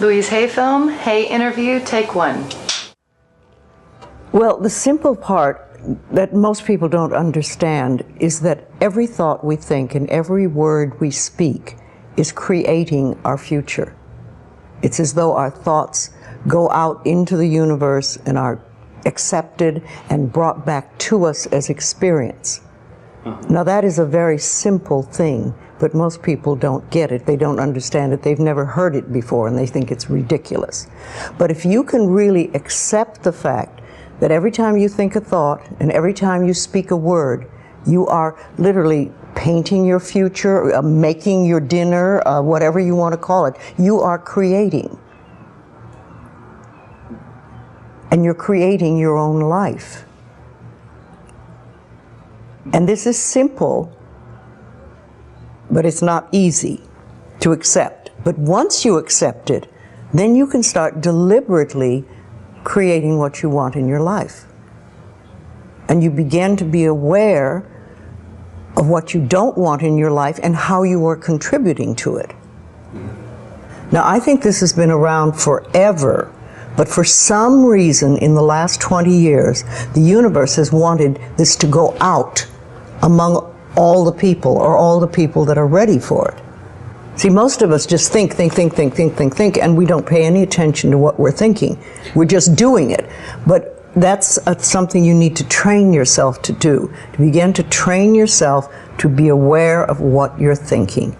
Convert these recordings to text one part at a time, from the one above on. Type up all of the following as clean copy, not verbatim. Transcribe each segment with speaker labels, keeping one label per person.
Speaker 1: Louise Hay film, Hay interview, take one.
Speaker 2: Well, the simple part that most people don't understand is that every thought we think and every word we speak is creating our future. It's as though our thoughts go out into the universe and are accepted and brought back to us as experience. Now that is a very simple thing, but most people don't get it. They don't understand it. They've never heard it before and they think it's ridiculous. But if you can really accept the fact that every time you think a thought and every time you speak a word, you are literally painting your future, making your dinner, whatever you want to call it. You are creating. And you're creating your own life. And this is simple, but it's not easy to accept. But once you accept it, then you can start deliberately creating what you want in your life. And you begin to be aware of what you don't want in your life and how you are contributing to it. Now, I think this has been around forever, but for some reason in the last 20 years, the universe has wanted this to go out among all the people, or all the people that are ready for it. See, most of us just think, and we don't pay any attention to what we're thinking. We're just doing it. But that's something you need to train yourself to do, to begin to train yourself to be aware of what you're thinking.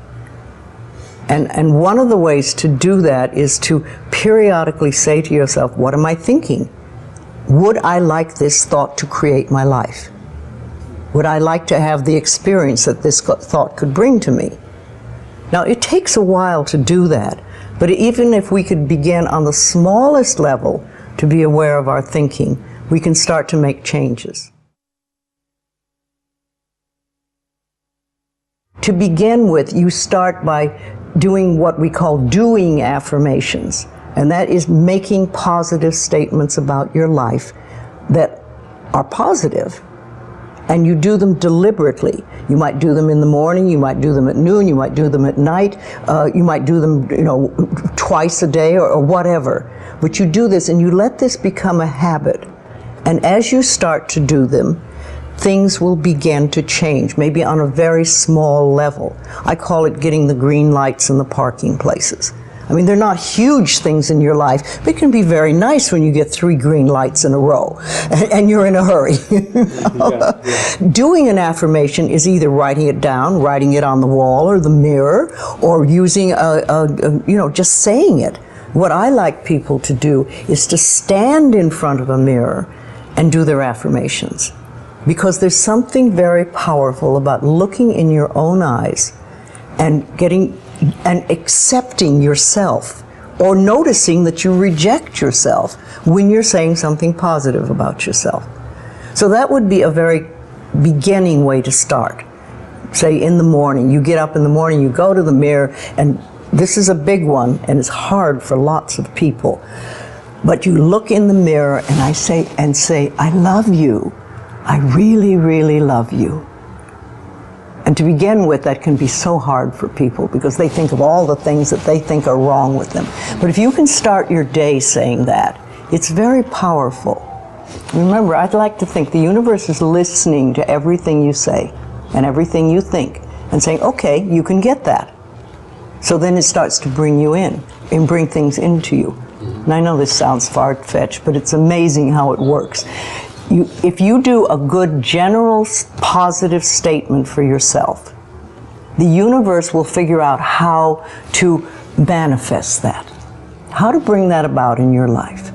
Speaker 2: And one of the ways to do that is to periodically say to yourself, what am I thinking? Would I like this thought to create my life? Would I like to have the experience that this thought could bring to me? Now, it takes a while to do that, but even if we could begin on the smallest level to be aware of our thinking, we can start to make changes. To begin with, you start by doing what we call doing affirmations, and that is making positive statements about your life that are positive. And you do them deliberately. You might do them in the morning, you might do them at noon, you might do them at night, you might do them, twice a day or whatever. But you do this and you let this become a habit. And as you start to do them, things will begin to change, maybe on a very small level. I call it getting the green lights in the parking places. I mean, they're not huge things in your life, but it can be very nice when you get 3 green lights in a row and you're in a hurry. Doing an affirmation is either writing it down, writing it on the wall or the mirror, or using just saying it. What I like people to do is to stand in front of a mirror and do their affirmations. Because there's something very powerful about looking in your own eyes and accepting yourself, or noticing that you reject yourself when you're saying something positive about yourself. So that would be a very beginning way to start. Say in the morning, you get up in the morning, you go to the mirror, and this is a big one, and it's hard for lots of people. But you look in the mirror and say, I love you. I really, really love you. And to begin with, that can be so hard for people because they think of all the things that they think are wrong with them. But if you can start your day saying that, it's very powerful. Remember, I'd like to think the universe is listening to everything you say and everything you think and saying, okay, you can get that. So then it starts to bring you in and bring things into you. And I know this sounds far-fetched, but it's amazing how it works. If you do a good general positive statement for yourself, the universe will figure out how to manifest that, how to bring that about in your life.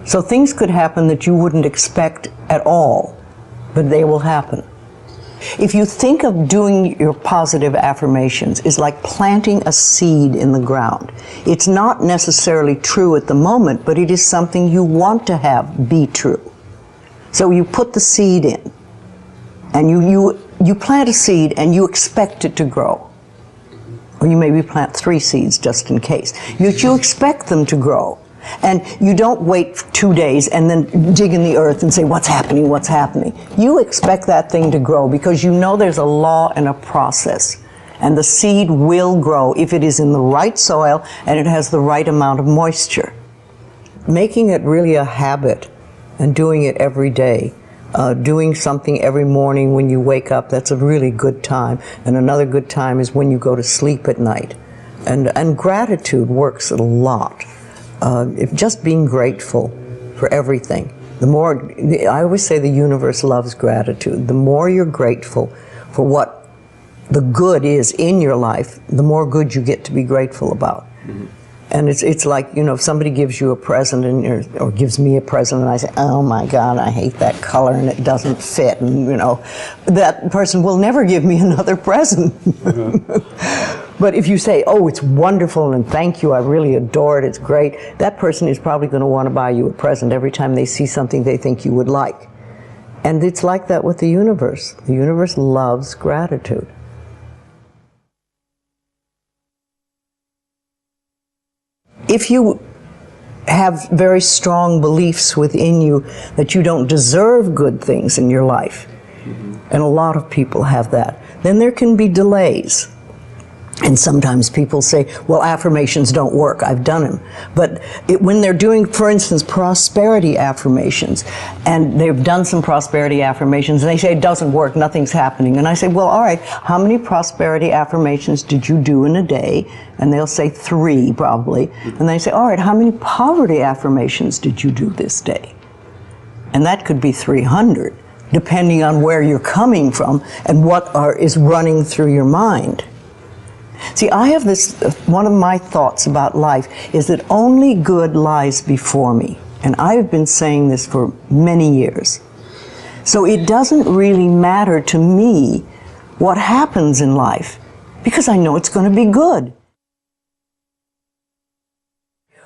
Speaker 2: So things could happen that you wouldn't expect at all, but they will happen. If you think of doing your positive affirmations is like planting a seed in the ground. It's not necessarily true at the moment, but it is something you want to have be true. So you put the seed in, and you plant a seed and you expect it to grow. Or you maybe plant 3 seeds just in case. You expect them to grow. And you don't wait 2 days and then dig in the earth and say, what's happening, what's happening? You expect that thing to grow because you know there's a law and a process. And the seed will grow if it is in the right soil and it has the right amount of moisture. Making it really a habit and doing it every day. Doing something every morning when you wake up, that's a really good time. And another good time is when you go to sleep at night. And gratitude works a lot. If just being grateful for everything. The more, I always say the universe loves gratitude. The more you're grateful for what the good is in your life, the more good you get to be grateful about. Mm-hmm. And it's like, you know, if somebody gives you a present or gives me a present and I say, oh my God, I hate that color and it doesn't fit, and you know, that person will never give me another present. Mm-hmm. But if you say, oh, it's wonderful and thank you, I really adore it, it's great, that person is probably going to want to buy you a present every time they see something they think you would like. And it's like that with the universe. The universe loves gratitude. If you have very strong beliefs within you that you don't deserve good things in your life, and a lot of people have that, then there can be delays. And sometimes people say, well, affirmations don't work, I've done them. But when they're doing, for instance, prosperity affirmations, and they've done some prosperity affirmations, and they say it doesn't work, nothing's happening. And I say, well, all right, how many prosperity affirmations did you do in a day? And they'll say 3, probably. And they say, all right, how many poverty affirmations did you do this day? And that could be 300, depending on where you're coming from and what is running through your mind. See, I have this, one of my thoughts about life is that only good lies before me. And I've been saying this for many years. So it doesn't really matter to me what happens in life, because I know it's going to be good.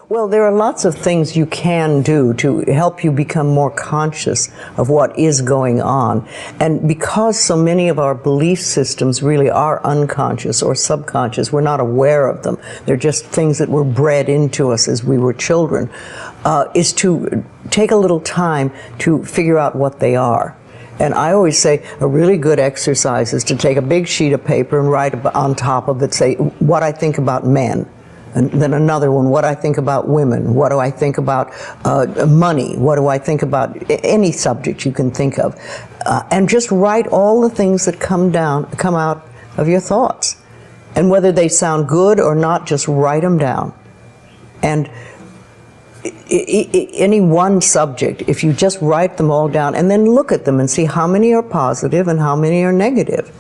Speaker 2: Well, there are lots of things you can do to help you become more conscious of what is going on. And because so many of our belief systems really are unconscious or subconscious, we're not aware of them. They're just things that were bred into us as we were children, is to take a little time to figure out what they are. And I always say a really good exercise is to take a big sheet of paper and write on top of it, say, what I think about men. And then another one, what I think about women, what do I think about money, what do I think about any subject you can think of. And just write all the things that come out of your thoughts. And whether they sound good or not, just write them down. And any one subject, if you just write them all down and then look at them and see how many are positive and how many are negative.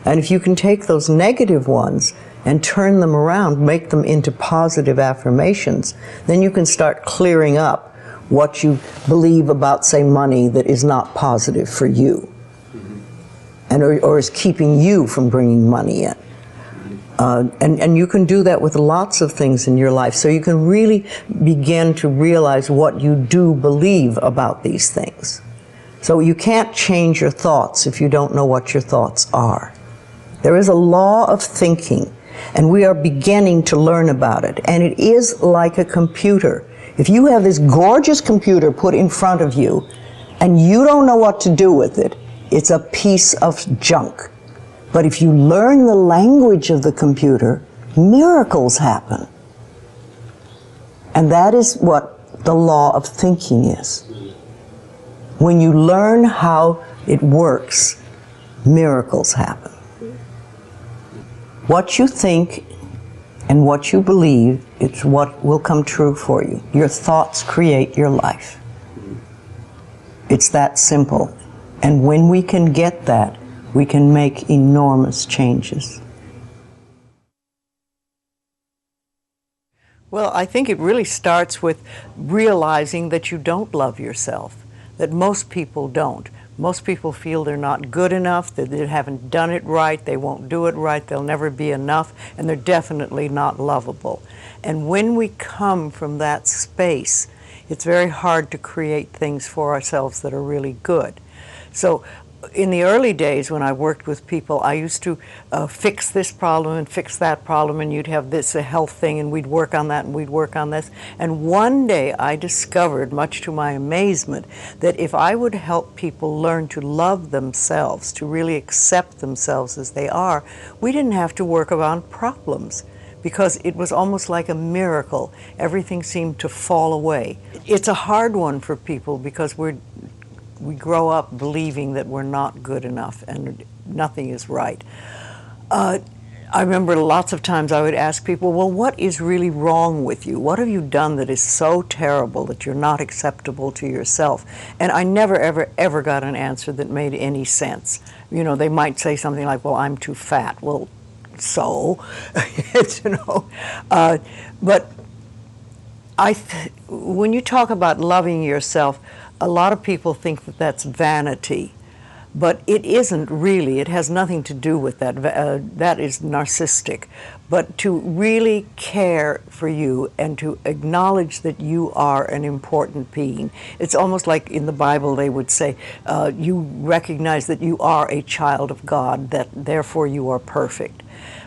Speaker 2: And if you can take those negative ones and turn them around, make them into positive affirmations, then you can start clearing up what you believe about, say, money that is not positive for you, and or is keeping you from bringing money in. And you can do that with lots of things in your life, so you can really begin to realize what you do believe about these things. So you can't change your thoughts if you don't know what your thoughts are. There is a law of thinking, and we are beginning to learn about it. And it is like a computer. If you have this gorgeous computer put in front of you, and you don't know what to do with it, it's a piece of junk. But if you learn the language of the computer, miracles happen. And that is what the law of thinking is. When you learn how it works, miracles happen. What you think and what you believe, it's what will come true for you. Your thoughts create your life. It's that simple. And when we can get that, we can make enormous changes. Well, I think it really starts with realizing that you don't love yourself, that most people don't. Most people feel they're not good enough, that they haven't done it right, they won't do it right, they'll never be enough, and they're definitely not lovable. And when we come from that space, it's very hard to create things for ourselves that are really good. So in the early days when I worked with people, I used to fix this problem and fix that problem, and you'd have this a health thing, and we'd work on that, and we'd work on this. And one day I discovered, much to my amazement, that if I would help people learn to love themselves, to really accept themselves as they are, we didn't have to work on problems, because it was almost like a miracle. Everything seemed to fall away. It's a hard one for people because we grow up believing that we're not good enough and nothing is right. I remember lots of times I would ask people, well, what is really wrong with you? What have you done that is so terrible that you're not acceptable to yourself? And I never, ever, ever got an answer that made any sense. You know, they might say something like, well, I'm too fat. Well, so, you know. But when you talk about loving yourself, a lot of people think that that's vanity, but it isn't really. It has nothing to do with that. That is narcissistic. But to really care for you and to acknowledge that you are an important being. It's almost like in the Bible they would say, you recognize that you are a child of God, that therefore you are perfect.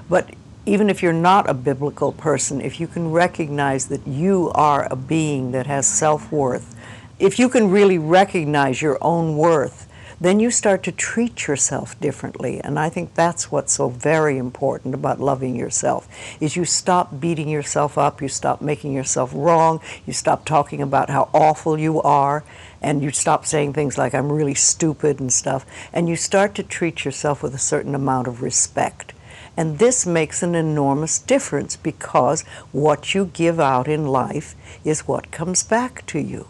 Speaker 2: But even if you're not a biblical person, if you can recognize that you are a being that has self-worth, if you can really recognize your own worth, then you start to treat yourself differently. And I think that's what's so very important about loving yourself, is you stop beating yourself up, you stop making yourself wrong, you stop talking about how awful you are, and you stop saying things like, I'm really stupid and stuff, and you start to treat yourself with a certain amount of respect. And this makes an enormous difference, because what you give out in life is what comes back to you.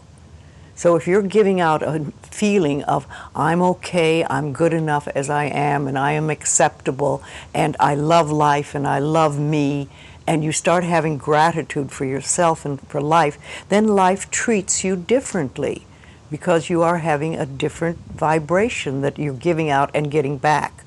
Speaker 2: So if you're giving out a feeling of, I'm okay, I'm good enough as I am, and I am acceptable, and I love life, and I love me, and you start having gratitude for yourself and for life, then life treats you differently, because you are having a different vibration that you're giving out and getting back.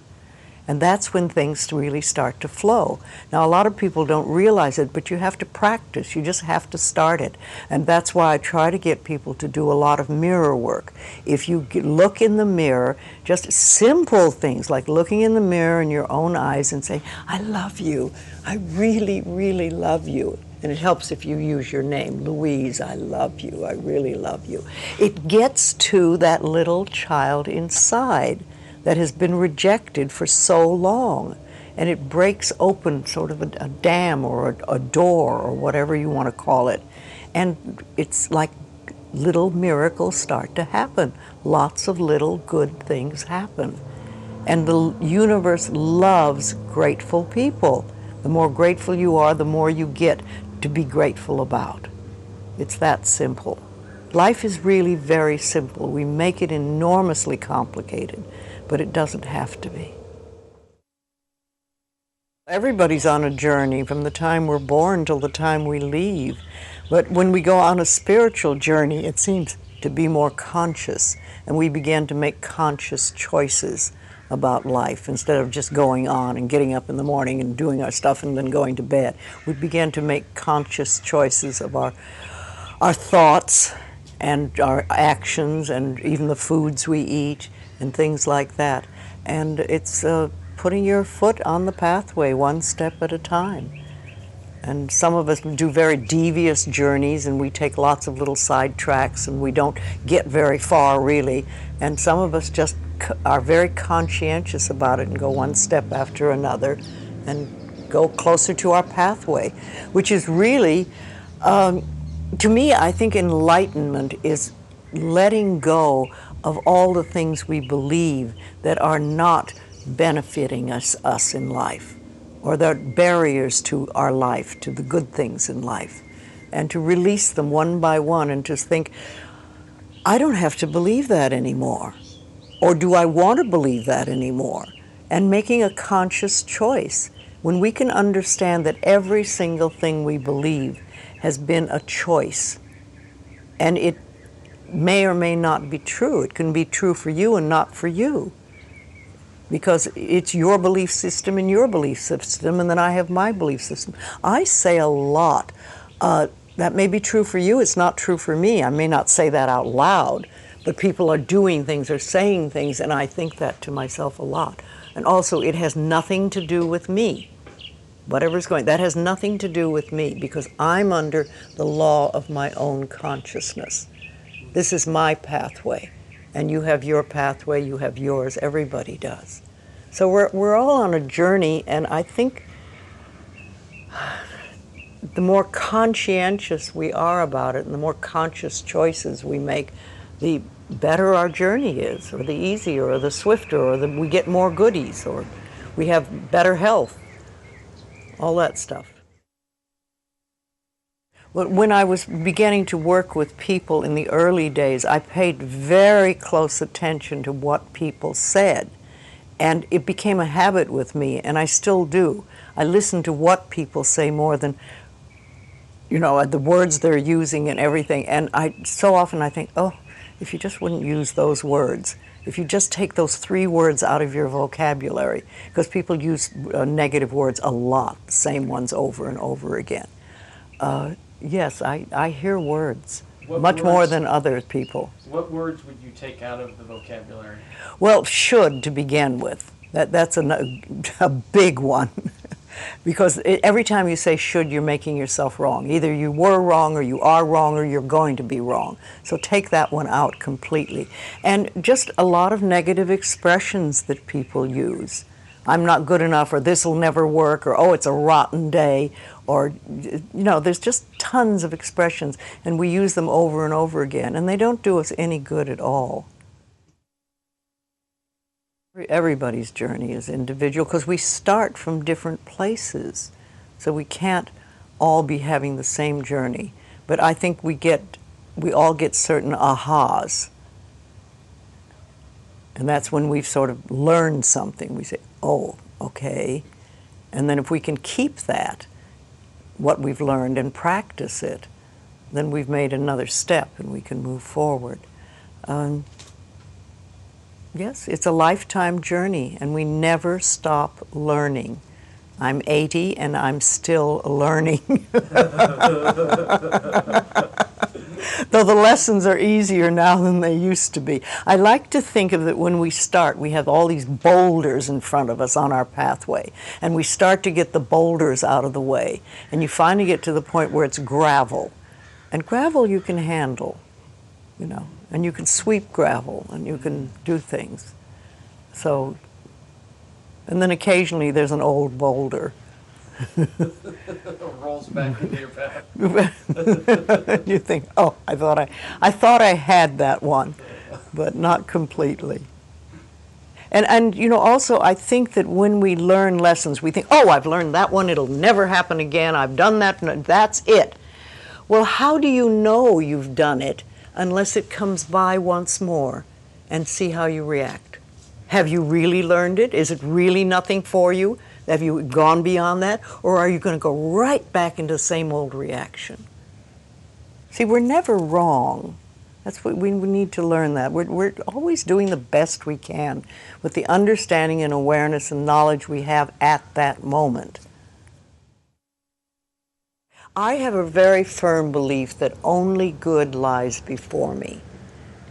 Speaker 2: And that's when things really start to flow. Now, a lot of people don't realize it, but you have to practice. You just have to start it. And that's why I try to get people to do a lot of mirror work. If you look in the mirror, just simple things like looking in the mirror in your own eyes and saying, I love you. I really, really love you. And it helps if you use your name, Louise, I love you. I really love you. It gets to that little child inside that has been rejected for so long, and it breaks open sort of a dam or a door or whatever you want to call it, and it's like little miracles start to happen. Lots of little good things happen, and the universe loves grateful people. The more grateful you are, the more you get to be grateful about. It's that simple. Life is really very simple. We make it enormously complicated, but it doesn't have to be. Everybody's on a journey from the time we're born till the time we leave. But when we go on a spiritual journey, it seems to be more conscious, and we begin to make conscious choices about life instead of just going on and getting up in the morning and doing our stuff and then going to bed. We begin to make conscious choices of our thoughts and our actions and even the foods we eat and things like that. And it's putting your foot on the pathway one step at a time. And some of us do very devious journeys, and we take lots of little side tracks, and we don't get very far really. And some of us just are very conscientious about it and go one step after another and go closer to our pathway, which is really, to me, I think enlightenment is letting go of all the things we believe that are not benefiting us in life, or that are barriers to our life, to the good things in life, and to release them one by one and just think, I don't have to believe that anymore, or do I want to believe that anymore? And making a conscious choice. When we can understand that every single thing we believe has been a choice, and it may or may not be true. It can be true for you and not for you, because it's your belief system and your belief system, and then I have my belief system. I say a lot, that may be true for you, it's not true for me. I may not say that out loud, but people are doing things or saying things, and I think that to myself a lot. And also, it has nothing to do with me. Whatever's going, that has nothing to do with me, because I'm under the law of my own consciousness. This is my pathway, and you have your pathway, you have yours, everybody does. So we're all on a journey, and I think the more conscientious we are about it and the more conscious choices we make, the better our journey is, or the easier, or the swifter, or we get more goodies, or we have better health, all that stuff. But when I was beginning to work with people in the early days, I paid very close attention to what people said. And it became a habit with me, and I still do. I listen to what people say more than, you know, the words they're using and everything. And so often I think, oh, if you just wouldn't use those words, if you just take those 3 words out of your vocabulary, because people use negative words a lot, the same ones over and over again. Yes, I hear words. Much more than other people.
Speaker 3: What words would you take out of the vocabulary?
Speaker 2: Well, should to begin with. That's a big one. Because every time you say should, you're making yourself wrong. Either you were wrong, or you are wrong, or you're going to be wrong. So take that one out completely. And just a lot of negative expressions that people use. I'm not good enough, or this will never work, or oh, it's a rotten day, or, you know, there's just tons of expressions, and we use them over and over again, and they don't do us any good at all. Everybody's journey is individual, because we start from different places, so we can't all be having the same journey. But I think we all get certain ahas. And that's when we've sort of learned something. We say, oh, okay. And then if we can keep that, what we've learned, and practice it, then we've made another step and we can move forward. Yes, it's a lifetime journey, and we never stop learning. I'm 80 and I'm still learning. Though the lessons are easier now than they used to be. I like to think of it when we start, we have all these boulders in front of us on our pathway, and we start to get the boulders out of the way, and you finally get to the point where it's gravel. And gravel you can handle, you know, and you can sweep gravel, and you can do things. So, and then occasionally there's an old boulder.
Speaker 3: Rolls back into your path.
Speaker 2: You think, oh, I thought I had that one, but not completely. And you know, also I think that when we learn lessons, we think, oh, I've learned that one, it'll never happen again, I've done that, that's it. Well, how do you know you've done it unless it comes by once more, and see how you react? Have you really learned it? Is it really nothing for you? Have you gone beyond that? Or are you going to go right back into the same old reaction? See, we're never wrong. That's what we need to learn that. We're always doing the best we can with the understanding and awareness and knowledge we have at that moment. I have a very firm belief that only good lies before me.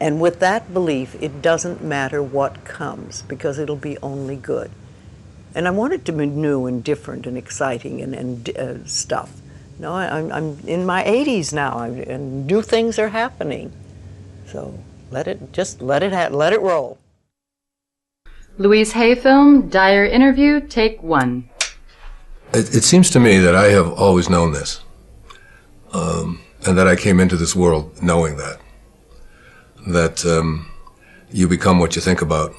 Speaker 2: And with that belief, it doesn't matter what comes, because it'll be only good. And I want it to be new and different and exciting and stuff. No, I'm in my 80s now, and new things are happening. So let it roll.
Speaker 1: Louise Hay film, Dyer interview, take 1.
Speaker 4: It seems to me that I have always known this, and that I came into this world knowing that you become what you think about,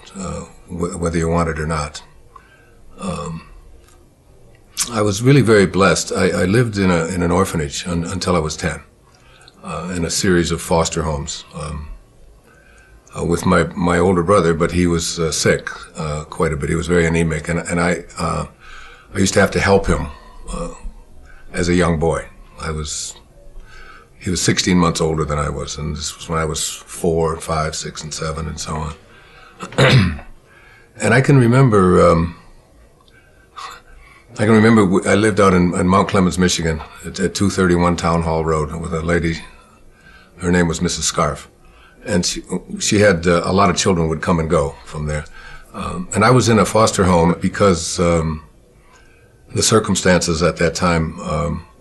Speaker 4: whether you want it or not. I was really very blessed. I lived in an orphanage until I was 10, in a series of foster homes with my older brother, but he was sick quite a bit. He was very anemic, and I used to have to help him as a young boy. He was 16 months older than I was, and this was when I was 4, 5, 6, and 7, and so on. And I can remember I lived out in Mount Clemens, Michigan, at 231 Town Hall Road with a lady. Her name was Mrs. Scarf, and she had a lot of children would come and go from there. And I was in a foster home because the circumstances at that time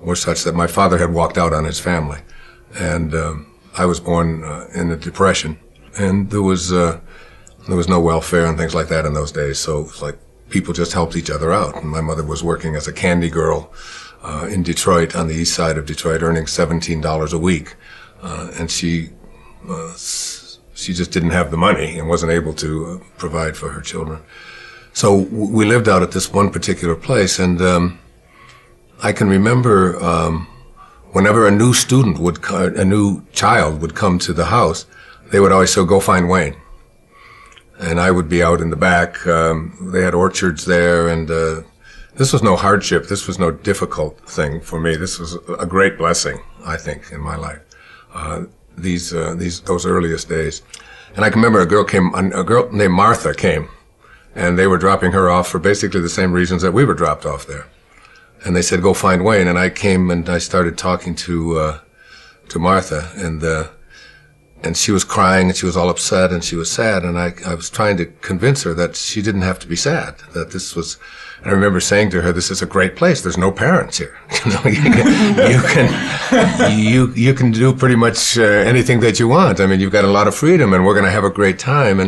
Speaker 4: were such that my father had walked out on his family, and I was born in a depression, and there was no welfare and things like that in those days. So it was like people just helped each other out. And my mother was working as a candy girl in Detroit, on the east side of Detroit, earning $17 a week, and she just didn't have the money and wasn't able to provide for her children. So we lived out at this one particular place, and I can remember whenever a new child would come to the house, they would always say, "Go find Wayne." And I would be out in the back. They had orchards there, and this was no hardship. This was no difficult thing for me. This was a great blessing, I think, in my life. Those earliest days. And I can remember a girl named Martha came, and they were dropping her off for basically the same reasons that we were dropped off there. And they said, "Go find Wayne." And I came and I started talking to Martha, and she was crying and she was all upset and she was sad. And I was trying to convince her that she didn't have to be sad, that this was, and I remember saying to her, "This is a great place. There's no parents here. You can do pretty much anything that you want. I mean, you've got a lot of freedom, and we're going to have a great time."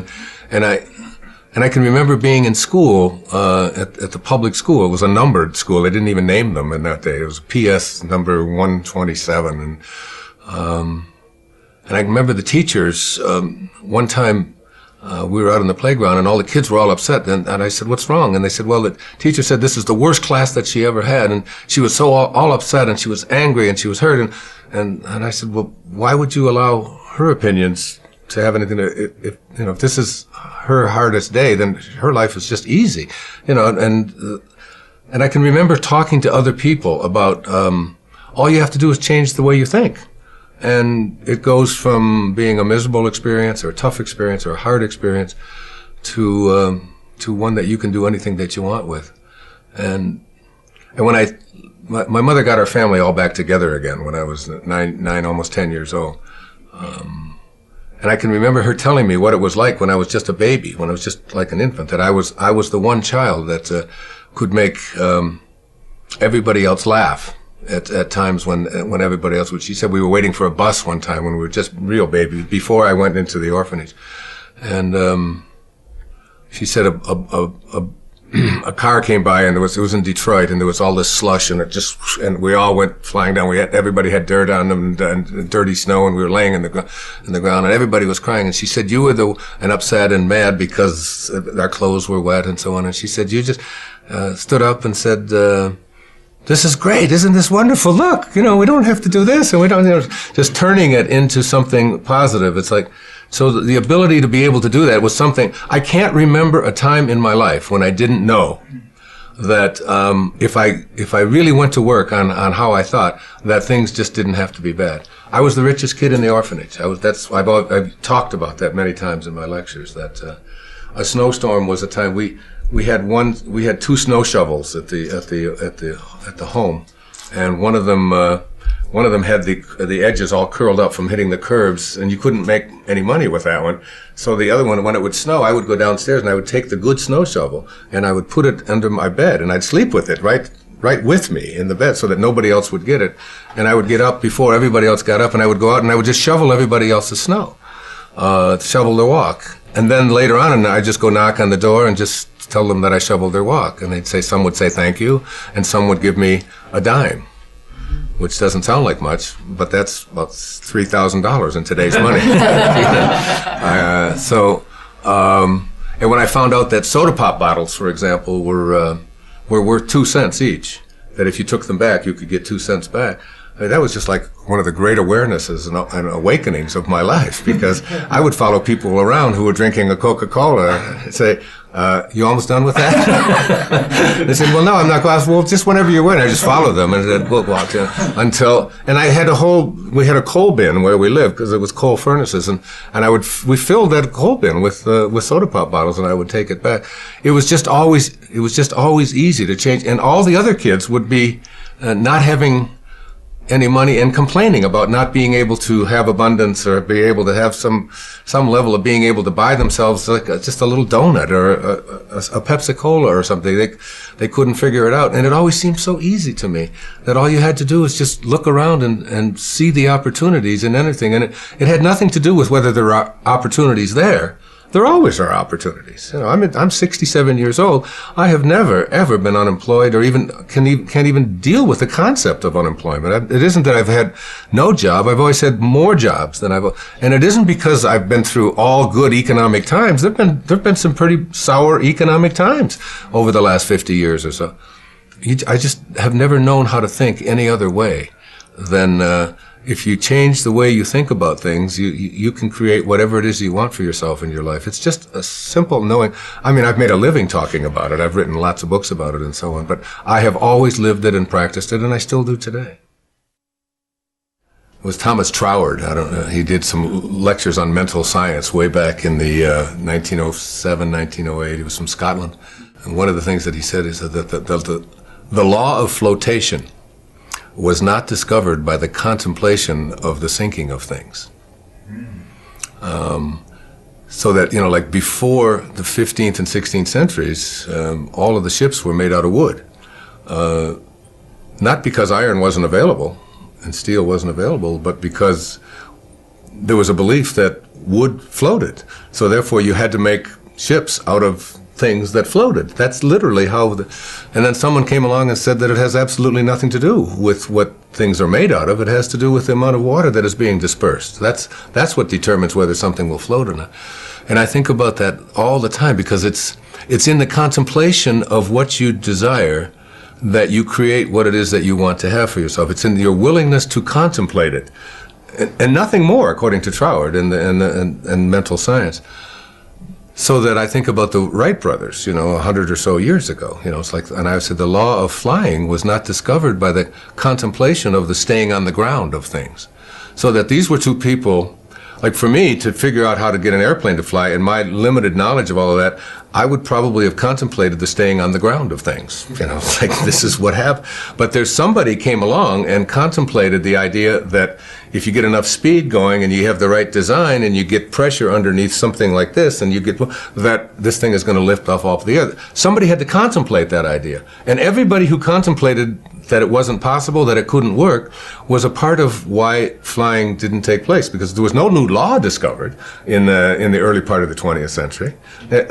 Speaker 4: And I can remember being in school, at the public school. It was a numbered school. They didn't even name them in that day. It was PS number 127. And I remember the teachers, one time, we were out on the playground and all the kids were all upset. And I said, "What's wrong?" And they said, "Well, the teacher said this is the worst class that she ever had." And she was so all upset, and she was angry, and she was hurt. And I said, "Well, why would you allow her opinions to have anything to, if this is her hardest day, then her life is just easy, and I can remember talking to other people about, all you have to do is change the way you think. And it goes from being a miserable experience or a tough experience or a hard experience to one that you can do anything that you want with. And when my mother got our family all back together again when I was nine, almost 10 years old. And I can remember her telling me what it was like when I was just a baby, when I was just like an infant, that I was the one child that could make everybody else laugh at times when everybody else would. She said we were waiting for a bus one time when we were just real babies before I went into the orphanage, and she said a car came by, and it was in Detroit, and there was all this slush, and we all went flying down. Everybody had dirt on them and dirty snow, and we were laying in the ground, and everybody was crying. And she said, "You were and upset and mad because our clothes were wet and so on." And she said, "You just stood up and said, this is great, isn't this wonderful? Look, we don't have to do this, and we don't, just turning it into something positive." It's like, so the ability to be able to do that was something. I can't remember a time in my life when I didn't know that if I really went to work on how I thought, that things just didn't have to be bad. I was the richest kid in the orphanage. I've talked about that many times in my lectures. That a snowstorm was a time we had two snow shovels at the home, and one of them had the edges all curled up from hitting the curbs, and you couldn't make any money with that one. So the other one, when it would snow, I would go downstairs and I would take the good snow shovel and I would put it under my bed, and I'd sleep with it right with me in the bed so that nobody else would get it. And I would get up before everybody else got up, and I would go out and I would just shovel everybody else's snow, shovel their walk. And then later on, and I'd just go knock on the door and just tell them that I shoveled their walk. And some would say thank you, and some would give me a dime, which doesn't sound like much, but that's about $3,000 in today's money. And when I found out that soda pop bottles, for example, were worth 2 cents each, that if you took them back, you could get 2 cents back, I mean, that was just like one of the great awarenesses and awakenings of my life, because I would follow people around who were drinking a Coca-Cola and say, "You almost done with that?" They said, "Well, no, I'm not going." Well, just whenever you're in, I just follow them, and then we'll walk until. And we had a coal bin where we lived because it was coal furnaces, and we filled that coal bin with soda pop bottles, and I would take it back. It was just always easy to change, and all the other kids would be not having any money and complaining about not being able to have abundance or be able to have some level of being able to buy themselves like just a little donut or a Pepsi Cola or something. They couldn't figure it out. And it always seemed so easy to me that all you had to do was just look around and see the opportunities in anything. And it had nothing to do with whether there are opportunities there. There always are opportunities. You know, I'm 67 years old. I have never, ever been unemployed or even can't even deal with the concept of unemployment. It isn't that I've had no job. I've always had more jobs than and it isn't because I've been through all good economic times. There've been some pretty sour economic times over the last 50 years or so. I just have never known how to think any other way than, if you change the way you think about things, you can create whatever it is you want for yourself in your life. It's just a simple knowing. I mean, I've made a living talking about it. I've written lots of books about it and so on, but I have always lived it and practiced it, and I still do today. It was Thomas Troward. I don't know. He did some lectures on mental science way back in the 1907, 1908. He was from Scotland. And one of the things that he said is that the law of flotation was not discovered by the contemplation of the sinking of things. So that, you know, like before the 15th and 16th centuries, all of the ships were made out of wood. Not because iron wasn't available and steel wasn't available, but because there was a belief that wood floated. So therefore you had to make ships out of things that floated. That's literally how and then someone came along and said that it has absolutely nothing to do with what things are made out of. It has to do with the amount of water that is being dispersed. That's what determines whether something will float or not. And I think about that all the time because it's in the contemplation of what you desire that you create what it is that you want to have for yourself. It's in your willingness to contemplate it. And nothing more, according to Troward and mental science. So that I think about the Wright brothers, 100 or so years ago. It's like, and I said the law of flying was not discovered by the contemplation of the staying on the ground of things. So that these were two people, like for me, to figure out how to get an airplane to fly, and my limited knowledge of all of that, I would probably have contemplated the staying on the ground of things. It's like, this is what happened. But there's somebody came along and contemplated the idea that if you get enough speed going and you have the right design and you get pressure underneath something like this and you get that this thing is going to lift off the earth. Somebody had to contemplate that idea. And everybody who contemplated that it wasn't possible, that it couldn't work, was a part of why flying didn't take place, because there was no new law discovered in the early part of the 20th century,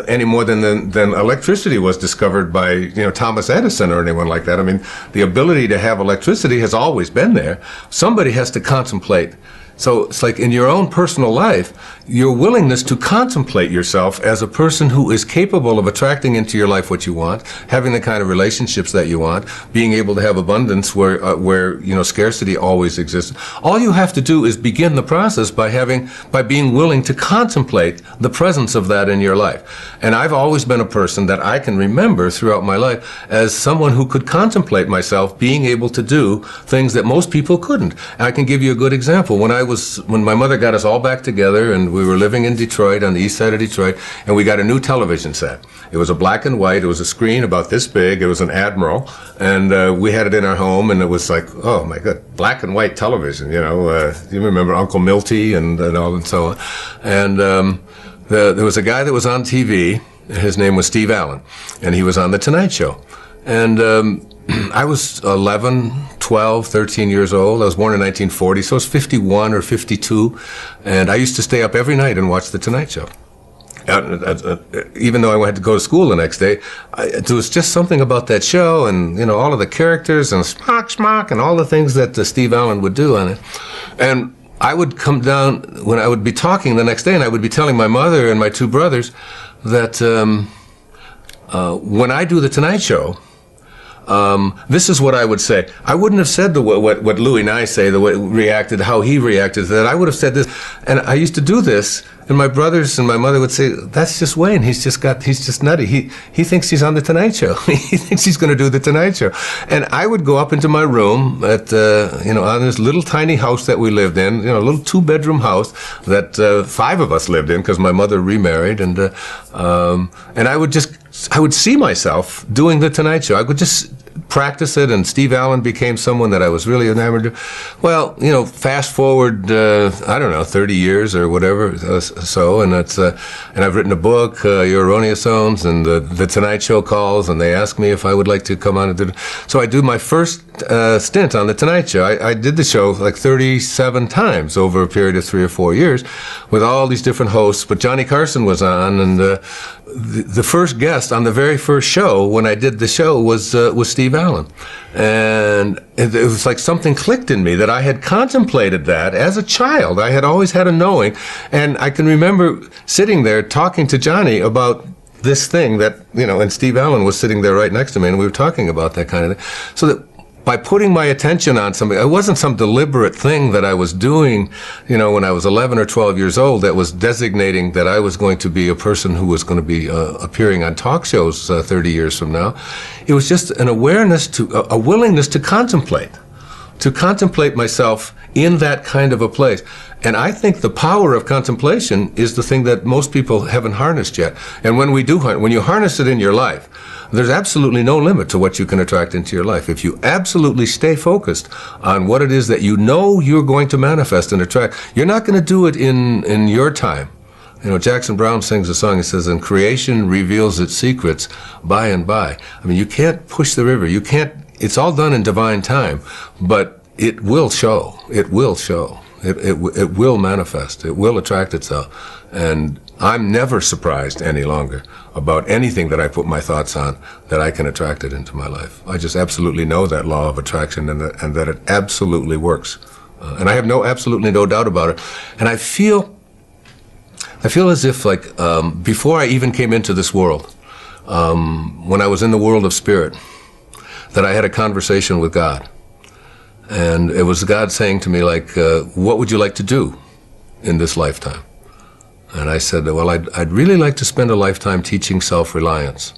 Speaker 4: any more than electricity was discovered by Thomas Edison or anyone like that. I mean, the ability to have electricity has always been there. Somebody has to contemplate. So it's like in your own personal life, your willingness to contemplate yourself as a person who is capable of attracting into your life what you want, having the kind of relationships that you want, being able to have abundance where scarcity always exists. All you have to do is begin the process by being willing to contemplate the presence of that in your life. And I've always been a person that I can remember throughout my life as someone who could contemplate myself being able to do things that most people couldn't. And I can give you a good example. When my mother got us all back together and we were living in Detroit, on the east side of Detroit, and we got a new television set. It was a black and white, it was a screen about this big, it was an Admiral, and we had it in our home, and it was like, oh my God, black and white television, you remember Uncle Milty and all and so on. And there was a guy that was on TV, his name was Steve Allen, and he was on The Tonight Show. And I was 11, 12, 13 years old. I was born in 1940, so I was 51 or 52. And I used to stay up every night and watch The Tonight Show. Even though I had to go to school the next day, there was just something about that show and, all of the characters and smock, and all the things that Steve Allen would do on it. And I would come down, when I would be talking the next day, and I would be telling my mother and my two brothers that when I do The Tonight Show, this is what I would say. I wouldn't have said what Louis and I say, the way reacted, how he reacted to that. I would have said this, and I used to do this, and my brothers and my mother would say, "That's just Wayne. He's just nutty. He thinks he's on the Tonight Show. He thinks he's going to do the Tonight Show." And I would go up into my room at on this little tiny house that we lived in, a little 2-bedroom house that 5 of us lived in because my mother remarried, and I would see myself doing the Tonight Show. practice it, and Steve Allen became someone that I was really enamored of. Well, you know, fast forward, I don't know, 30 years or whatever, and I've written a book, Your Erroneous Zones, and the Tonight Show calls, and they ask me if I would like to come on and do it. So I do my first stint on the Tonight Show. I did the show like 37 times over a period of 3 or 4 years with all these different hosts, but Johnny Carson was on, and the first guest on the very first show when I did the show was Steve Allen. And it was like something clicked in me that I had contemplated that as a child. I had always had a knowing, and I can remember sitting there talking to Johnny about this thing that, you know, and Steve Allen was sitting there right next to me, and we were talking about that kind of thing. So that by putting my attention on something, it wasn't some deliberate thing that I was doing, you know, when I was 11 or 12 years old that was designating that I was going to be a person who was going to be appearing on talk shows 30 years from now. It was just an awareness a willingness to contemplate myself in that kind of a place. And I think the power of contemplation is the thing that most people haven't harnessed yet. And when you harness it in your life, there's absolutely no limit to what you can attract into your life. If you absolutely stay focused on what it is that you know you're going to manifest and attract, you're not going to do it in your time. You know, Jackson Browne sings a song, it says, and creation reveals its secrets by and by. I mean, you can't push the river. It's all done in divine time, but it will show. It will show. It will manifest. It will attract itself. And I'm never surprised any longer about anything that I put my thoughts on that I can attract it into my life. I just absolutely know that law of attraction and that it absolutely works. And I have absolutely no doubt about it. And I feel as if, like, before I even came into this world, when I was in the world of spirit, that I had a conversation with God. And it was God saying to me, like, what would you like to do in this lifetime? And I said, well, I'd really like to spend a lifetime teaching self-reliance,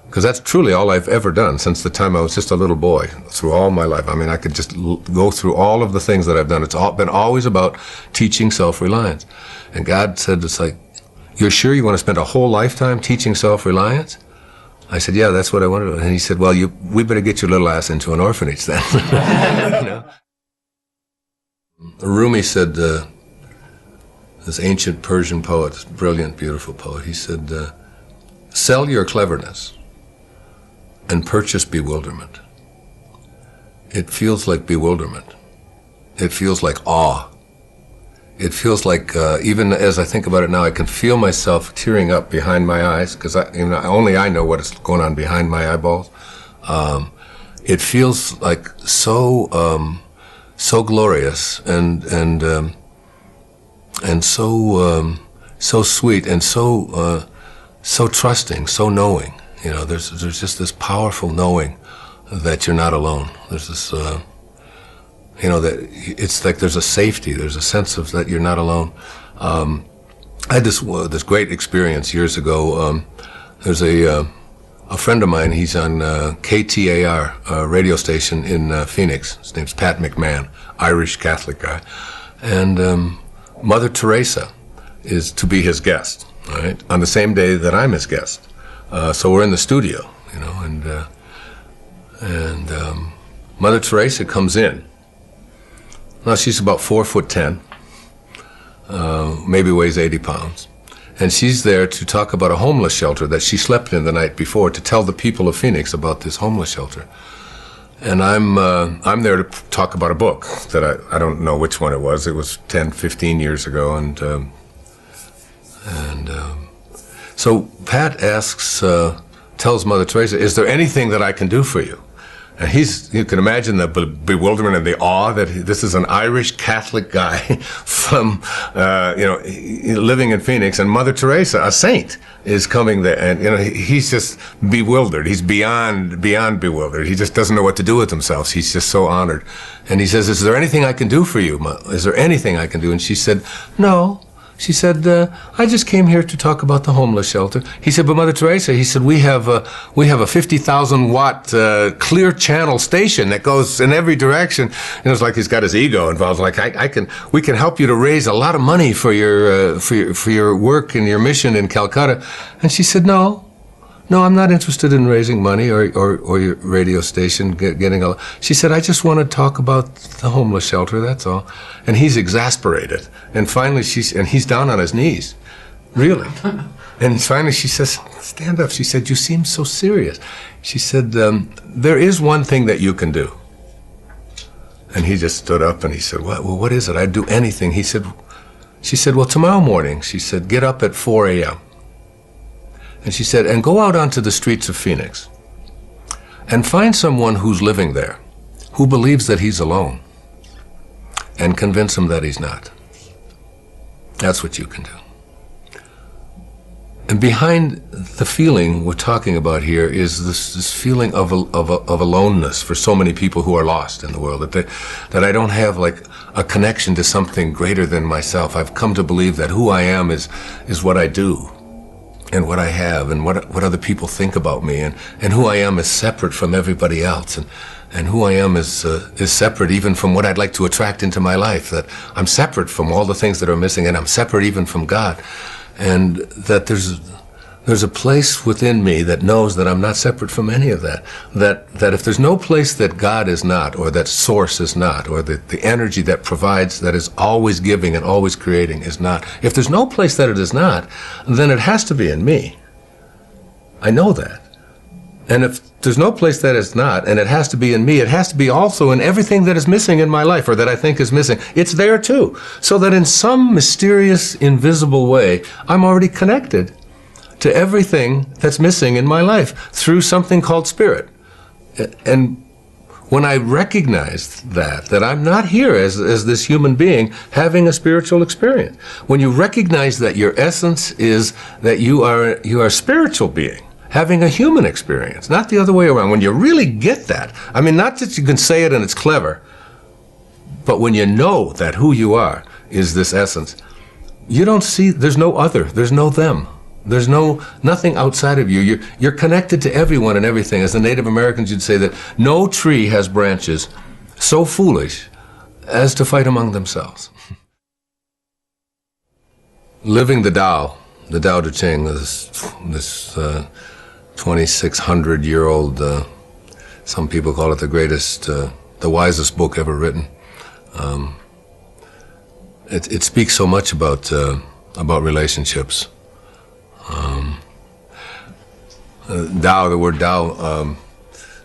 Speaker 4: because that's truly all I've ever done since the time I was just a little boy, through all my life. I mean, I could just go through all of the things that I've done. It's been always about teaching self-reliance. And God said, it's like, you're sure you want to spend a whole lifetime teaching self-reliance? I said, yeah, that's what I want to do. And he said, well, we better get your little ass into an orphanage then. You know? Rumi said, this ancient Persian poet, brilliant, beautiful poet, he said, sell your cleverness and purchase bewilderment. It feels like bewilderment. It feels like awe. It feels like, even as I think about it now, I can feel myself tearing up behind my eyes, because only I know what is going on behind my eyeballs. It feels like so glorious and so sweet and so trusting, so knowing. You know, there's just this powerful knowing that you're not alone. There's this, you know, that it's like there's a safety, there's a sense of that you're not alone. I had this great experience years ago. There's a friend of mine, he's on KTAR, radio station in Phoenix. His name's Pat McMahon, Irish Catholic guy. And Mother Teresa is to be his guest, right, on the same day that I'm his guest. So we're in the studio, you know, and Mother Teresa comes in. Now, she's about 4'10", maybe weighs 80 pounds. And she's there to talk about a homeless shelter that she slept in the night before, to tell the people of Phoenix about this homeless shelter. And I'm there to talk about a book that I don't know which one it was. It was 10, 15 years ago. So Pat tells Mother Teresa, is there anything that I can do for you? And you can imagine the bewilderment and the awe that this is an Irish Catholic guy from, you know, living in Phoenix, and Mother Teresa, a saint, is coming there, and you know, he's just bewildered. He's beyond bewildered. He just doesn't know what to do with himself. He's just so honored, and he says, "Is there anything I can do for you? Is there anything I can do?" And she said, "No." She said, I just came here to talk about the homeless shelter. He said, but Mother Teresa, he said, we have a 50,000 watt clear channel station that goes in every direction. And it's like he's got his ego involved. Like we can help you to raise a lot of money for your work and your mission in Calcutta. And she said, no, No, I'm not interested in raising money or your radio station getting a... She said, I just want to talk about the homeless shelter, that's all. And he's exasperated. And finally, and he's down on his knees. Really. And finally she says, stand up. She said, you seem so serious. She said, there is one thing that you can do. And he just stood up and he said, well, what is it? I'd do anything. She said, well, tomorrow morning, she said, get up at 4 a.m. And she said, and go out onto the streets of Phoenix and find someone who's living there, who believes that he's alone, and convince him that he's not. That's what you can do. And behind the feeling we're talking about here is this feeling of aloneness for so many people who are lost in the world, that I don't have like a connection to something greater than myself. I've come to believe that who I am is what I do, and what I have, and what other people think about me, and who I am is separate from everybody else, and who I am is separate even from what I'd like to attract into my life, that I'm separate from all the things that are missing, and I'm separate even from God, and that there's a place within me that knows that I'm not separate from any of that, that if there's no place that God is not, or that source is not, or the energy that provides, that is always giving and always creating is not, if there's no place that it is not, then it has to be in me. I know that. And if there's no place that it's not, and it has to be in me, it has to be also in everything that is missing in my life, or that I think is missing. It's there too. So that in some mysterious, invisible way, I'm already connected to everything that's missing in my life through something called spirit. And when I recognize that I'm not here as this human being having a spiritual experience, when you recognize that your essence is that you are a spiritual being, having a human experience, not the other way around. When you really get that, I mean, not that you can say it and it's clever, but when you know that who you are is this essence, you don't see, there's no other, there's no them. There's nothing outside of you. You're connected to everyone and everything. As the Native Americans, you'd say that no tree has branches so foolish as to fight among themselves. Living the Tao Te Ching, this 2,600-year-old, some people call it the greatest, the wisest book ever written. It speaks so much about relationships. Tao, the word Tao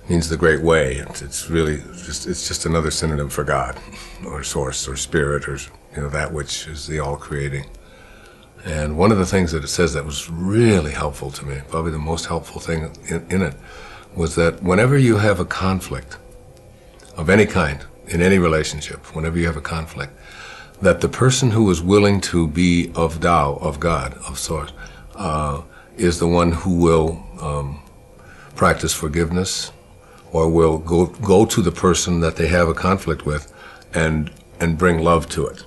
Speaker 4: means the great way. It's really just another synonym for God, or source, or spirit, or that which is the all-creating. And one of the things that it says that was really helpful to me, probably the most helpful thing in it, was that whenever you have a conflict of any kind, in any relationship, whenever you have a conflict, that the person who is willing to be of Tao, of God, of Source, is the one who will practice forgiveness, or will go to the person that they have a conflict with and bring love to it,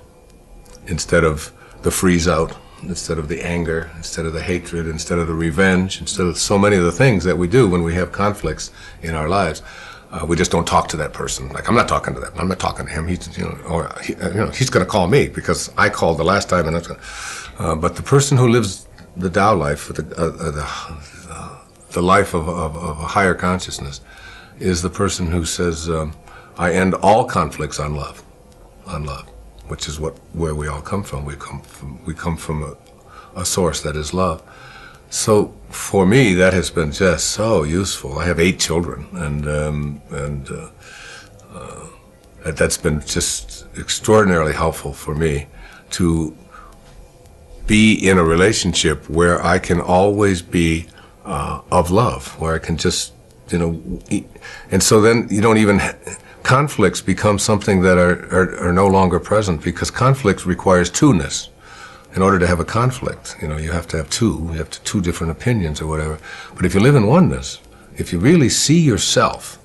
Speaker 4: instead of the freeze out, instead of the anger, instead of the hatred, instead of the revenge, instead of so many of the things that we do when we have conflicts in our lives. We just don't talk to that person. Like, I'm not talking to that. I'm not talking to him. He's going to call me because I called the last time, and that's but the person who lives the Tao life, the life of a higher consciousness, is the person who says, I end all conflicts on love, which is where we all come from. We come from a source that is love. So for me, that has been just so useful. I have 8 children, and that's been just extraordinarily helpful for me to be in a relationship where I can always be of love, where I can just, and so then you don't even, conflicts become something that are no longer present, because conflict requires two-ness. In order to have a conflict, you have to have two different opinions or whatever. But if you live in oneness, if you really see yourself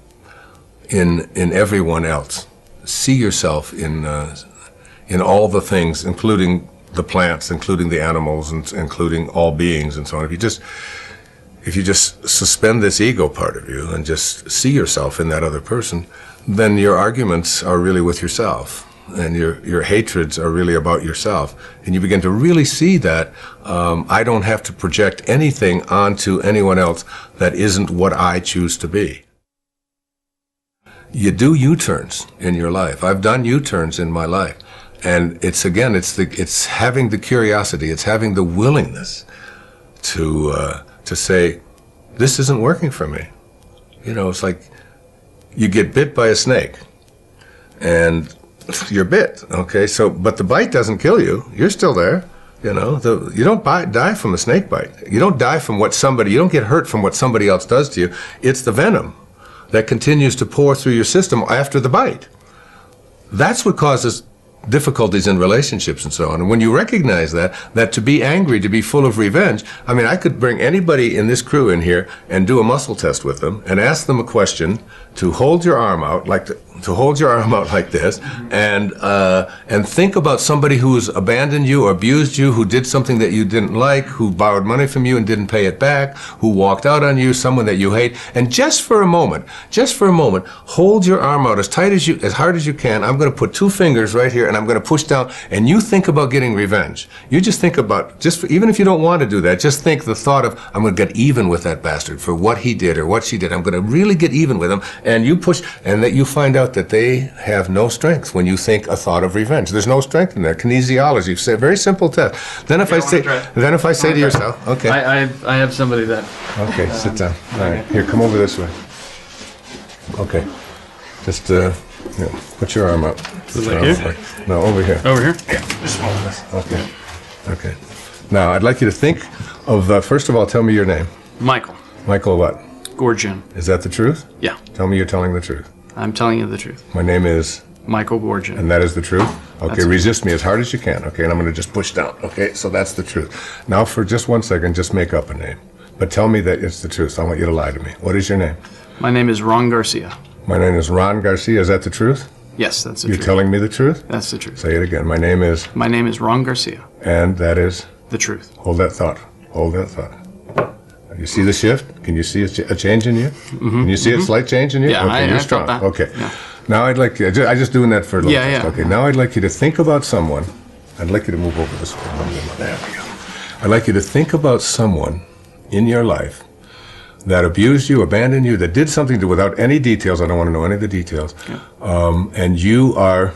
Speaker 4: in everyone else, see yourself in all the things, including the plants, including the animals, and including all beings and so on. If you just suspend this ego part of you and just see yourself in that other person, then your arguments are really with yourself. and your hatreds are really about yourself. And you begin to really see that I don't have to project anything onto anyone else that isn't what I choose to be. You do U-turns in your life. I've done U-turns in my life. And it's having the curiosity, it's having the willingness to say, this isn't working for me. You know, it's like you get bit by a snake and you're bit, okay? So, but the bite doesn't kill you. You're still there, you know? You don't die from a snake bite. You don't die from you don't get hurt from what somebody else does to you. It's the venom that continues to pour through your system after the bite. That's what causes difficulties in relationships and so on. And when you recognize that to be angry, to be full of revenge, I mean, I could bring anybody in this crew in here and do a muscle test with them and ask them a question to hold your arm out to hold your arm out like this and think about somebody who's abandoned you or abused you, who did something that you didn't like, who borrowed money from you and didn't pay it back, who walked out on you, someone that you hate, and just for a moment, hold your arm out as hard as you can. I'm going to put 2 fingers right here and I'm going to push down, and you think about getting revenge. You just think about, even if you don't want to do that, just think the thought of, I'm going to get even with that bastard for what he did or what she did. I'm going to really get even with him, and you push, and that you find out that they have no strength when you think a thought of revenge. There's no strength in there. Kinesiology, say, very simple test. Then if I say to yourself, okay.
Speaker 3: I have somebody that.
Speaker 4: Okay, sit down. All right, here, come over this way. Okay, just put your arm up.
Speaker 3: Is it like here?
Speaker 4: No, over here.
Speaker 3: Over here?
Speaker 4: Yeah, just hold this. Okay. Okay. Now, I'd like you to think of, first of all, tell me your name.
Speaker 3: Michael.
Speaker 4: Michael what?
Speaker 3: Gorgian.
Speaker 4: Is that the truth?
Speaker 3: Yeah.
Speaker 4: Tell me you're telling the truth.
Speaker 3: I'm telling you the truth.
Speaker 4: My name is?
Speaker 3: Michael Gorgian.
Speaker 4: And that is the truth? Okay,
Speaker 3: That's
Speaker 4: resist me as hard as you can, okay? And I'm going to just push down, okay? So that's the truth. Now, for just 1 second, just make up a name. But tell me that it's the truth. I want you to lie to me. What is your name?
Speaker 3: My name is Ron Garcia.
Speaker 4: My name is Ron Garcia. Is that the truth?
Speaker 3: Yes, that's the
Speaker 4: You're
Speaker 3: truth.
Speaker 4: telling me the truth?
Speaker 3: That's the truth.
Speaker 4: Say it again. My name is?
Speaker 3: My name is Ron Garcia.
Speaker 4: And that is?
Speaker 3: The truth.
Speaker 4: Hold that thought. Hold that thought. You see the shift? Can you see a change in you? Mm-hmm. Can you see a slight change in you?
Speaker 3: Yeah,
Speaker 4: okay, you're strong.
Speaker 3: Felt that.
Speaker 4: Okay.
Speaker 3: Yeah.
Speaker 4: Now I'd like you, I just doing that for a little
Speaker 3: Yeah.
Speaker 4: Okay, now I'd like you to think about someone. I'd like you to move over this way. There we go. I'd like you to think about someone in your life that abused you, abandoned you, that did something to, without any details, I don't want to know any of the details, and you are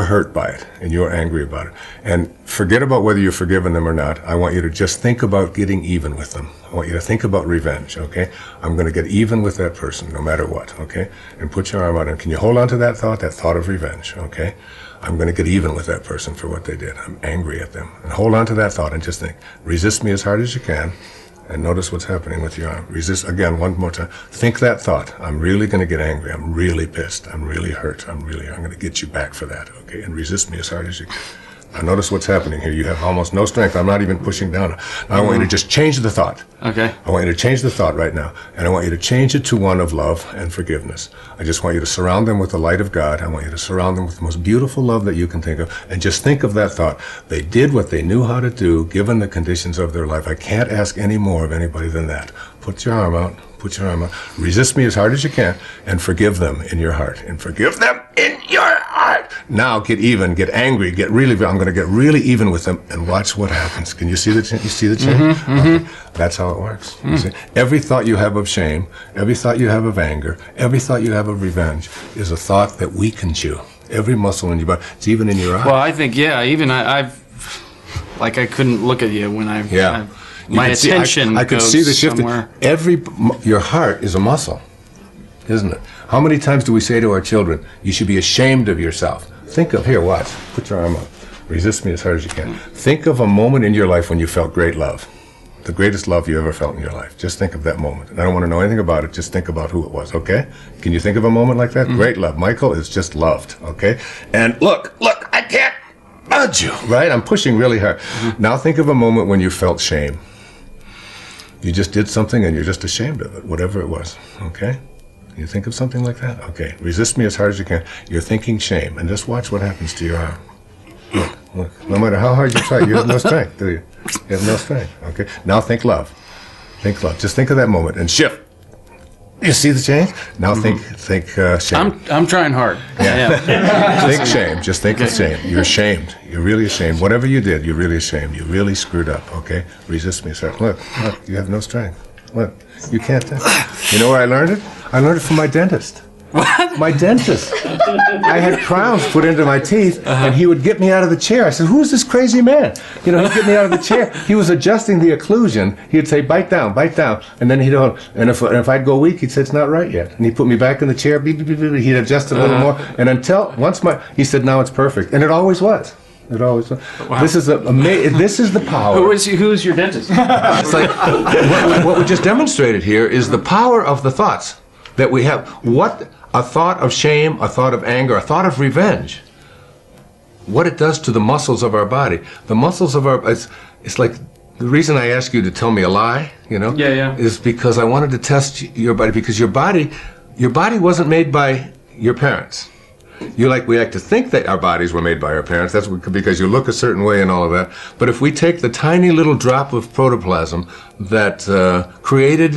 Speaker 4: hurt by it, and you're angry about it. And forget about whether you've forgiven them or not. I want you to just think about getting even with them. I want you to think about revenge, okay? I'm going to get even with that person, no matter what, okay? And put your arm out, and can you hold on to that thought of revenge, okay? I'm going to get even with that person for what they did. I'm angry at them. And hold on to that thought and just think, resist me as hard as you can. And notice what's happening with your arm. Resist, again, one more time. Think that thought. I'm really going to get angry. I'm really pissed. I'm really hurt. I'm going to get you back for that, okay? And resist me as hard as you can. Now notice what's happening here. You have almost no strength. I'm not even pushing down. Now I want you to just change the thought.
Speaker 3: Okay.
Speaker 4: I want you to change the thought right now. And I want you to change it to one of love and forgiveness. I just want you to surround them with the light of God. I want you to surround them with the most beautiful love that you can think of. And just think of that thought. They did what they knew how to do, given the conditions of their life. I can't ask any more of anybody than that. Put your arm out. Put your arm out. Resist me as hard as you can, and forgive them in your heart. And forgive them in your heart. Now get even, get angry, I'm going to get really even with them, and watch what happens. Can you see the change? Okay. That's how it works. You see? Every thought you have of shame, every thought you have of anger, every thought you have of revenge is a thought that weakens you. Every muscle in your body. It's even in your eye.
Speaker 3: Well, I think, even I've, like, I couldn't look at you when my attention
Speaker 4: I could see the shift.
Speaker 3: Somewhere.
Speaker 4: Your heart is a muscle, isn't it? How many times do we say to our children, you should be ashamed of yourself? Think of, here, watch. Put your arm up. Resist me as hard as you can. Think of a moment in your life when you felt great love. The greatest love you ever felt in your life. Just think of that moment. And I don't want to know anything about it. Just think about who it was, okay? Can you think of a moment like that? Great love. Michael is just loved, okay? And look, I can't budge you, right? I'm pushing really hard. Now think of a moment when you felt shame. You just did something and you're just ashamed of it, whatever it was, okay? You think of something like that? Okay. Resist me as hard as you can. You're thinking shame, and just watch what happens to your arm. Look. No matter how hard you try, you have no strength, do you? You have no strength, okay? Now think love. Think love. Just think of that moment and shift. You see the change? Now think shame.
Speaker 3: I'm trying hard.
Speaker 4: Yeah. Think shame. Just think of shame. You're ashamed. You're really ashamed. Whatever you did, you're really ashamed. You really screwed up, okay? Resist me, sir. Look, you have no strength. Look, you can't think. You know where I learned it? I learned it from my dentist. What? My dentist. I had crowns put into my teeth, and he would get me out of the chair. I said, "Who's this crazy man?" You know, he'd get me out of the chair. He was adjusting the occlusion. He'd say, bite down, and then and if I'd go weak, he'd say, "It's not right yet." And he'd put me back in the chair. He'd adjust it a little more, and he said, "Now it's perfect," and it always was. It always was. Wow. This is the power.
Speaker 3: Who's your dentist?
Speaker 4: It's like what we just demonstrated here is the power of the thoughts that we have. What a thought of shame, a thought of anger, a thought of revenge, what it does to the muscles of our body. The muscles of our, it's like the reason I ask you to tell me a lie, you know, is because I wanted to test your body, because your body wasn't made by your parents. We like to think that our bodies were made by our parents. That's because you look a certain way and all of that. But if we take the tiny little drop of protoplasm that created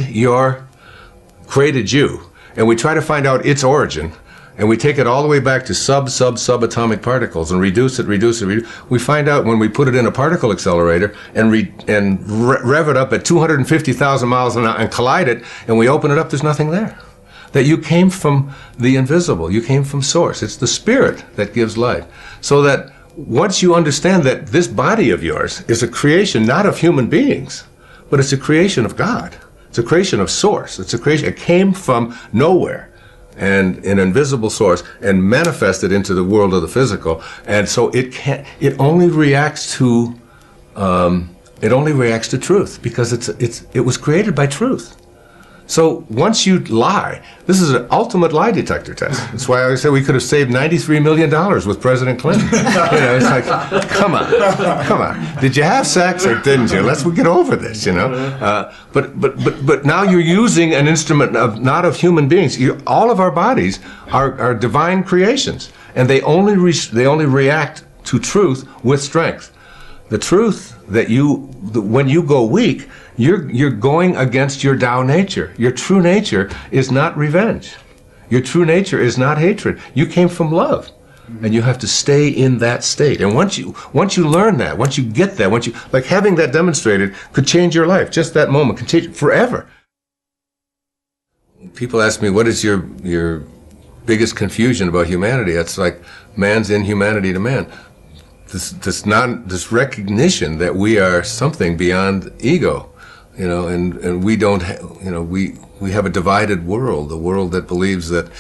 Speaker 4: you, and we try to find out its origin, and we take it all the way back to subatomic particles and reduce it, we find out when we put it in a particle accelerator and rev it up at 250,000 miles an hour and collide it, and we open it up, there's nothing there. That you came from the invisible, you came from source. It's the spirit that gives life. So that once you understand that this body of yours is a creation not of human beings, but it's a creation of God. It's a creation of source. It's a creation, it came from nowhere and an invisible source and manifested into the world of the physical. And so it only reacts to truth, because it was created by truth. So once you lie, this is an ultimate lie detector test. That's why I always say we could have saved $93 million with President Clinton. You know, it's like, come on. Did you have sex or didn't you? Let's get over this, you know. But now you're using an instrument not of human beings. All of our bodies are divine creations, and they only react to truth with strength. The truth that when you go weak, you're going against your Tao nature. Your true nature is not revenge. Your true nature is not hatred. You came from love, and you have to stay in that state. And once you learn that, once you get that, like having that demonstrated could change your life. Just that moment can change it forever. People ask me, what is your biggest confusion about humanity? It's like man's inhumanity to man. This recognition that we are something beyond ego, you know, and we don't, we have a divided world, a world that believes that,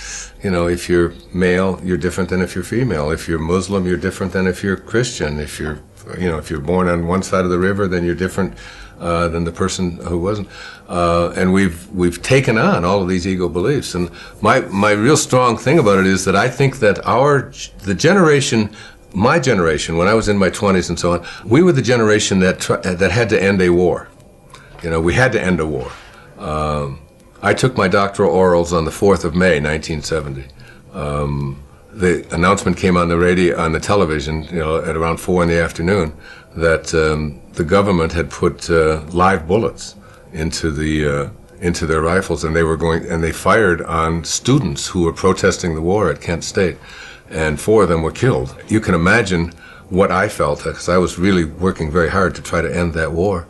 Speaker 4: you know, if you're male, you're different than if you're female. If you're Muslim, you're different than if you're Christian. If you're born on one side of the river, then you're different than the person who wasn't. And we've taken on all of these ego beliefs. And my real strong thing about it is that I think that my generation, when I was in my 20s and so on, we were the generation that had to end a war. You know, we had to end a war. I took my doctoral orals on the 4th of May, 1970. The announcement came on the radio, on the television, you know, at around 4 in the afternoon, that the government had put live bullets into their rifles, and they fired on students who were protesting the war at Kent State. And 4 of them were killed. You can imagine what I felt, because I was really working very hard to try to end that war,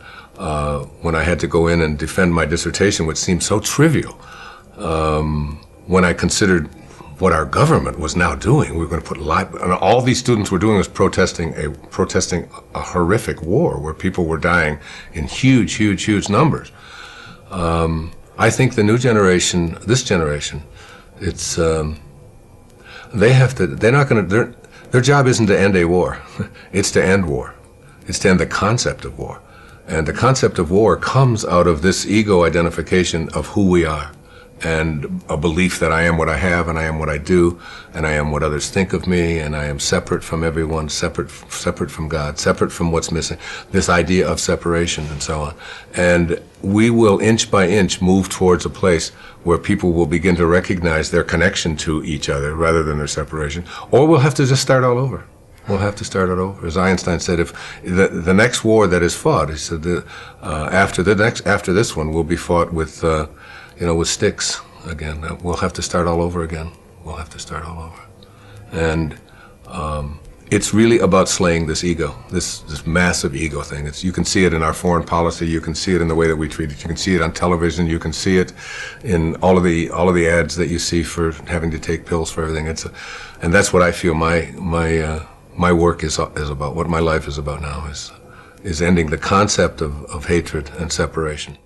Speaker 4: when I had to go in and defend my dissertation, which seemed so trivial, when I considered what our government was now doing. We were going to put and all these students were doing was protesting a horrific war where people were dying in huge numbers. I think the new generation, this generation, it's their job isn't to end a war. It's to end war. It's to end the concept of war. And the concept of war comes out of this ego identification of who we are, and a belief that I am what I have, and I am what I do, and I am what others think of me, and I am separate from everyone, separate from God, separate from what's missing, this idea of separation and so on. And we will inch by inch move towards a place where people will begin to recognize their connection to each other rather than their separation, or we'll have to just start all over. We'll have to start it over. As Einstein said, if the next war that is fought, he said, after this one will be fought with, with sticks, again. We'll have to start all over again. We'll have to start all over. And it's really about slaying this ego, this massive ego thing. You can see it in our foreign policy. You can see it in the way that we treat it. You can see it on television. You can see it in all of the ads that you see for having to take pills for everything. And that's what I feel my work is about. What my life is about now is ending the concept of hatred and separation.